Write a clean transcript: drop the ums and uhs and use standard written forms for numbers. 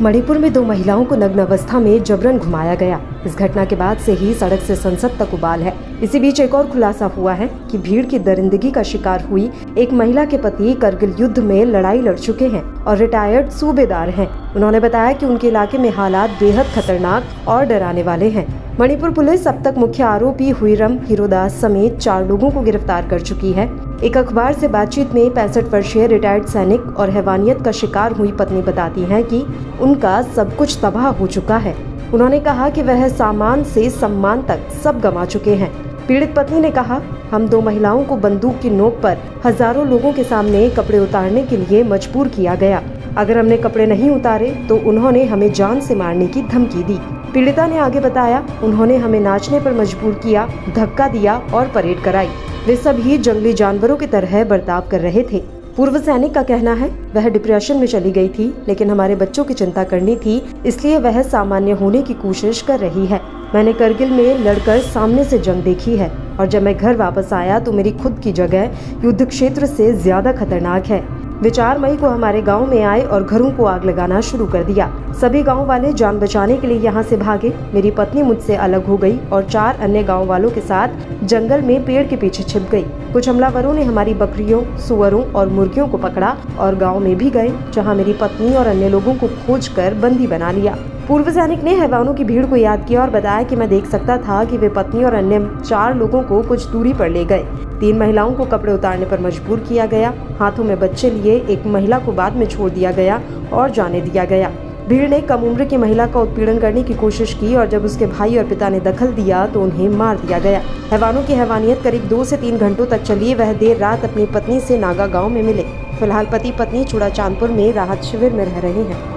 मणिपुर में 2 महिलाओं को नग्न अवस्था में जबरन घुमाया गया। इस घटना के बाद से ही सड़क से संसद तक उबाल है। इसी बीच एक और खुलासा हुआ है कि भीड़ की दरिंदगी का शिकार हुई एक महिला के पति करगिल युद्ध में लड़ाई लड़ चुके हैं और रिटायर्ड सूबेदार हैं। उन्होंने बताया कि उनके इलाके में हालात बेहद खतरनाक और डराने वाले हैं। मणिपुर पुलिस अब तक मुख्य आरोपी हुईरम हिरोदास समेत 4 लोगों को गिरफ्तार कर चुकी है। एक अखबार से बातचीत में 65 वर्षीय रिटायर्ड सैनिक और हैवानियत का शिकार हुई पत्नी बताती हैं कि उनका सब कुछ तबाह हो चुका है। उन्होंने कहा कि वह सामान से सम्मान तक सब गंवा चुके हैं। पीड़ित पत्नी ने कहा, हम 2 महिलाओं को बंदूक की नोक पर हजारों लोगों के सामने कपड़े उतारने के लिए मजबूर किया गया। अगर हमने कपड़े नहीं उतारे तो उन्होंने हमें जान से मारने की धमकी दी। पीड़िता ने आगे बताया, उन्होंने हमें नाचने पर मजबूर किया, धक्का दिया और परेड कराई। वे सभी जंगली जानवरों की तरह बर्ताव कर रहे थे। पूर्व सैनिक का कहना है, वह डिप्रेशन में चली गई थी, लेकिन हमारे बच्चों की चिंता करनी थी, इसलिए वह सामान्य होने की कोशिश कर रही है। मैंने करगिल में लड़कर सामने से जंग देखी है और जब मैं घर वापस आया तो मेरी खुद की जगह युद्ध क्षेत्र से ज्यादा खतरनाक है। वे 4 मई को हमारे गांव में आए और घरों को आग लगाना शुरू कर दिया। सभी गांव वाले जान बचाने के लिए यहां से भागे। मेरी पत्नी मुझसे अलग हो गई और 4 अन्य गांव वालों के साथ जंगल में पेड़ के पीछे छिप गई। कुछ हमलावरों ने हमारी बकरियों, सुअरों और मुर्गियों को पकड़ा और गाँव में भी गए, जहाँ मेरी पत्नी और अन्य लोगों को खोज कर बंदी बना लिया। पूर्व सैनिक ने हैवानों की भीड़ को याद किया और बताया कि मैं देख सकता था कि वे पत्नी और अन्य 4 लोगों को कुछ दूरी पर ले गए। 3 महिलाओं को कपड़े उतारने पर मजबूर किया गया। हाथों में बच्चे लिए एक महिला को बाद में छोड़ दिया गया और जाने दिया गया। भीड़ ने कम उम्र की महिला का उत्पीड़न करने की कोशिश की और जब उसके भाई और पिता ने दखल दिया तो उन्हें मार दिया गया। हैवानों की हैवानियत करीब 2 से 3 घंटों तक चली। वह देर रात अपनी पत्नी से नागा गाँव में मिले। फिलहाल पति पत्नी चूड़ा चांदपुर में राहत शिविर में रह रहे हैं।